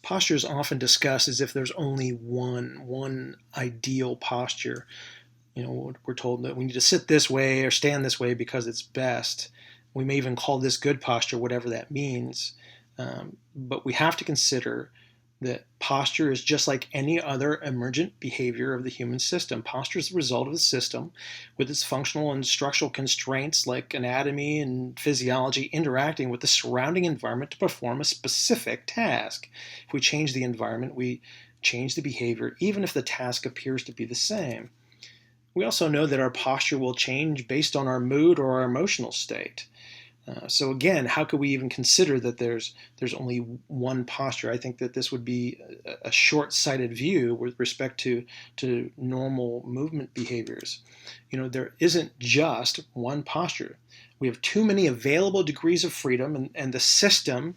Posture is often discussed as if there's only one ideal posture. We're told that we need to sit this way or stand this way because it's best. We may even call this good posture, whatever that means. But we have to consider that posture is just like any other emergent behavior of the human system. Posture is the result of the system with its functional and structural constraints like anatomy and physiology interacting with the surrounding environment to perform a specific task. If we change the environment, we change the behavior, even if the task appears to be the same. We also know that our posture will change based on our mood or our emotional state. So again, how could we even consider that there's only one posture? I think that this would be a short-sighted view with respect to normal movement behaviors. There isn't just one posture. We have too many available degrees of freedom, and the system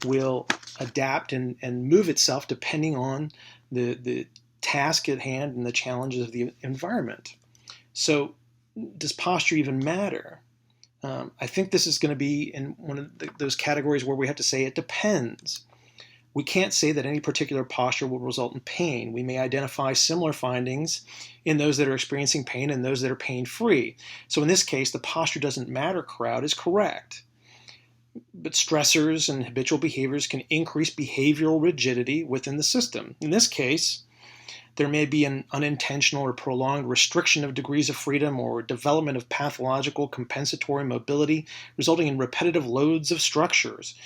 will adapt and move itself depending on the task at hand and the challenges of the environment. So does posture even matter? I think this is going to be in one of those categories where we have to say it depends. We can't say that any particular posture will result in pain. We may identify similar findings in those that are experiencing pain and those that are pain-free. So in this case, the posture doesn't matter crowd is correct. But stressors and habitual behaviors can increase behavioral rigidity within the system. In this case, there may be an unintentional or prolonged restriction of degrees of freedom or development of pathological compensatory mobility, resulting in repetitive loads of structures.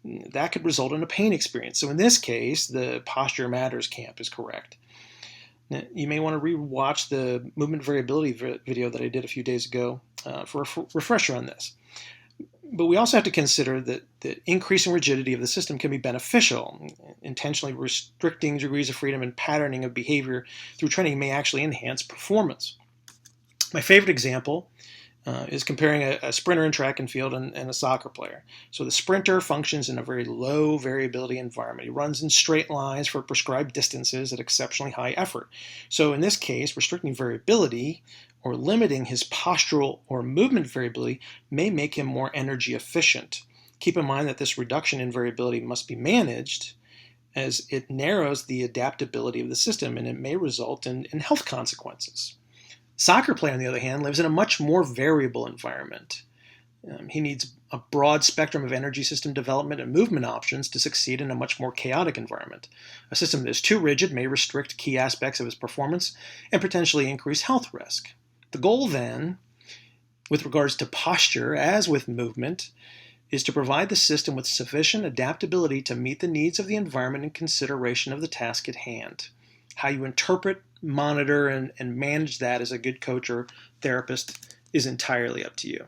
That could result in a pain experience. So in this case, the Posture Matters camp is correct. Now, you may want to re-watch the movement variability video that I did a few days ago for a refresher on this. But we also have to consider that the increasing rigidity of the system can be beneficial. Intentionally restricting degrees of freedom and patterning of behavior through training may actually enhance performance. My favorite example is comparing a sprinter in track and field and a soccer player. So the sprinter functions in a very low variability environment. He runs in straight lines for prescribed distances at exceptionally high effort. So in this case, restricting variability or limiting his postural or movement variability may make him more energy efficient. Keep in mind that this reduction in variability must be managed as it narrows the adaptability of the system and it may result in health consequences. Soccer player, on the other hand, lives in a much more variable environment. He needs a broad spectrum of energy system development and movement options to succeed in a much more chaotic environment. A system that is too rigid may restrict key aspects of his performance and potentially increase health risk. The goal then, with regards to posture, as with movement, is to provide the system with sufficient adaptability to meet the needs of the environment in consideration of the task at hand. How you interpret, monitor, and manage that as a good coach or therapist is entirely up to you.